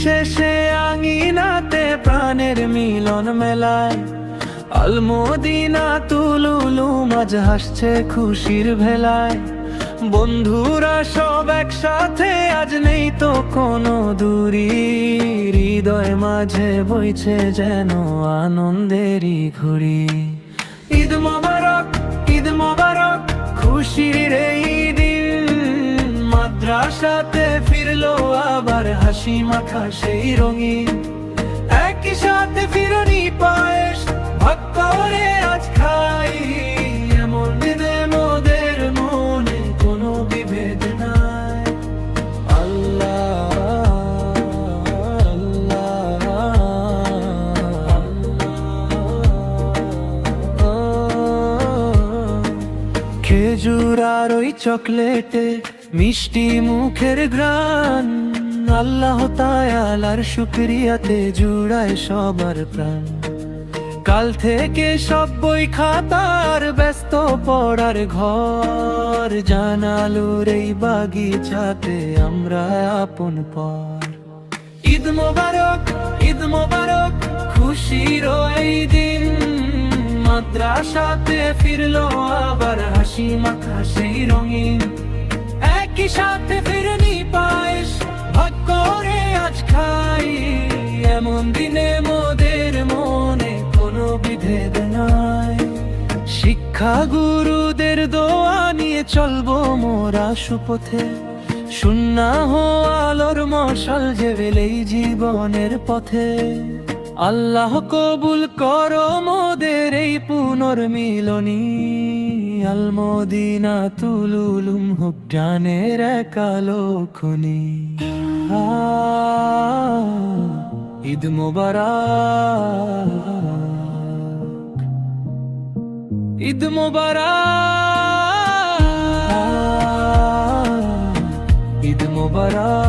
শেষে আঙিনাতে প্রাণের মিলন মেলায়, আল মদিনা তুলুলু মাঝ হাসছে খুশির ভেলায়। বন্ধুরা সব একসাথে, আজ নেই তো কোনো দূরি, হৃদয় মাঝে বইছে যেন আনন্দেরই ঘুরি। ঈদ মোবারক, ঈদ মোবারক, খুশির এই দিন, মাদ্রাসাতে ফিরলো আবার হাসি মাখা সেই রঙিন। একই সাথে ফিরনি পায়েস ভাগ করে আজ খাই, এমন দিনে মোদের মনে কোনো বিভেদ নাই। আল্লাহ খেজুর আর ওই চকলেটে মিষ্টি মুখের ঘ্রাণ, আল্লাহ তাআলার শুকরিয়াতে জুড়ায় সবার প্রাণ। কাল থেকে সব বই খাতার ব্যস্ত পড়ার ঘর, জানালুর এই বাগিচাতে আমরা আপন পর। ঈদ মোবারক, ঈদ মোবারক, খুশির এই দিন, মাদ্রাসাতে ফিরলো আবার হাসি মাখা সেই রঙিন। একই সাথে ফিরনি পায়েস ভাগ করে আজ খাই, এমন দিনে মোদের মনে কোনো বিভেদ নাই। শিক্ষা গুরুদের দোয়া নিয়ে চলবো মোরা সুপথে, সুন্নাহ আলোর মশাল জেলেই জীবনের পথে। আল্লাহ কবুল করো মোদের এই পুনর্মিলনী, আল মদিনা তুলুলুম হোক জানের এক আলো খনি। ঈদ মোবারক, ঈদ মোবারক, ঈদ মোবারক।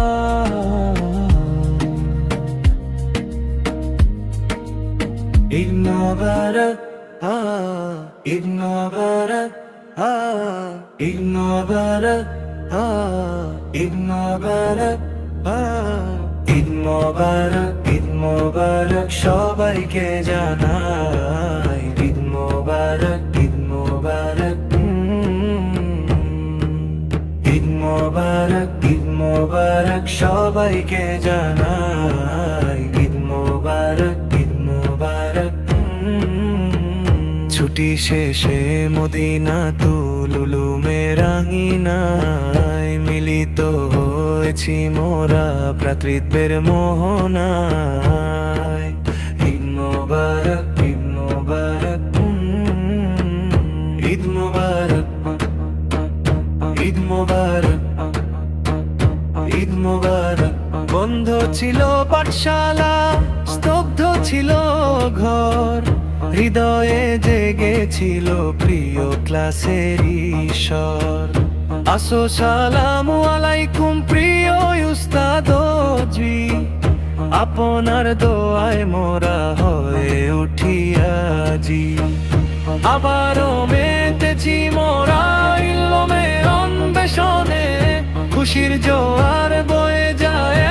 ঈদ মোবারক, ঈদ মোবারক, ঈদ মোবারক, ঈদ মোবারক, ঈদ মোবারক, ঈদ মোবারক, সবাইকে জানাই ঈদ মোবারক, ঈদ মোবারক। ঈদ মোবারক, ঈদ মোবারক, সবাইকে জানাই ঈদ মোবারক, ঈদ মোবারক। ছুটি শেষে মদিনা তুলুলুমের আঙিনায়, মিলিত হয়েছি মোরা ভ্রাতৃত্বের মোহনায়। ঈদ মোবারক, ঈদ মোবারক, ঈদ মোবারক, ঈদ মোবারক, ঈদ মোবারক। বন্ধ ছিল পাঠশালা, স্তব্ধ ছিল ঘর, হৃদয়ে জেগেছিল প্রিয় ক্লাসের ঈশ্বর। আসো সালামু আলাইকুম প্রিয় উস্তাদজি, আপনার দোয়ায় মোরা হয়ে উঠি আজি। আবারও মেতেছি মোরা ইলমে অন্বেষণে, খুশির জোয়ার বয়ে যায়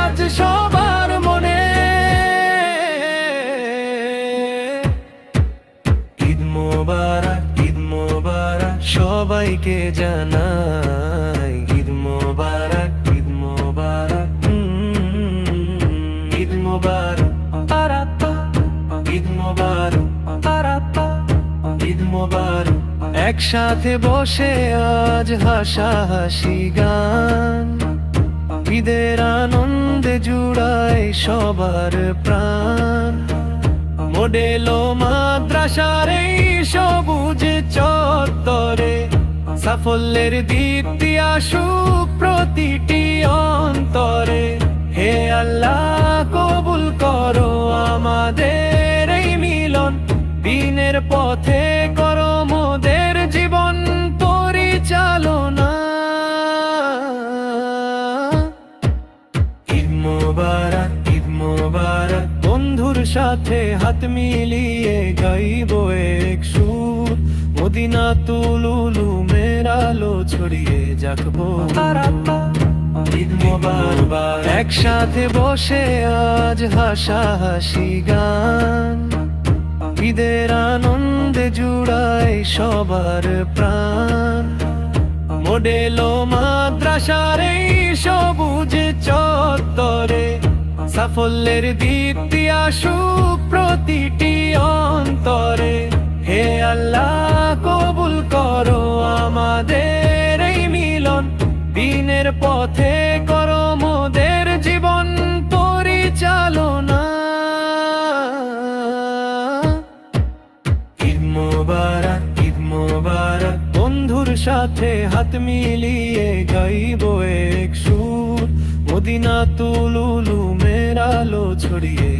আজ সবার মনে। ঈদ মোবারক, ঈদ মোবারক, সবাইকে জানাই ঈদ মোবারক, ঈদ মোবারক। ঈদ মোবারক, ঈদ মোবারক, ঈদ মোবারক। একসাথে বসে আজ হাসাহাসি গান, ঈদের আনন্দে জুড়ায় সবার প্রাণ। মডেলো মাদ্রাসার এই সবুজ চত্বরে, সাফল্যের দীপ্তি আসুক প্রতিটি অন্তরে। হে আল্লাহ কবুল করো আমাদের এই মিলন, দিনের পথে করো মোদের জীবন পরিচালনা। ঈদ মোবারক, ঈদ মোবারক, বন্ধুর সাথে হাত মিলিয়ে গাইব এক সুর, মদিনা তুলুলুমের আলো ছড়িয়ে যাকবো। ঈদ মোবারক। একসাথে বসে আজ হাসাহাসি গান, ঈদের আনন্দে জুড়ায় সবার প্রাণ। মডেলো মাদ্রাসার এই সবুজ চত্বরে সাফল্যের দীপ্তি আসুক প্রতিটি অন্তরে। হে আল্লাহ কবুল করো আমাদের এই মিলন, দিনের পথে করো মোদের জীবন পরিচালনা। ঈদ মোবারক, ঈদ মোবারক। বন্ধুর সাথে হাত মিলিয়ে গাইবো এক সুর, মদিনাতুল উলুমের আলো ছড়িয়ে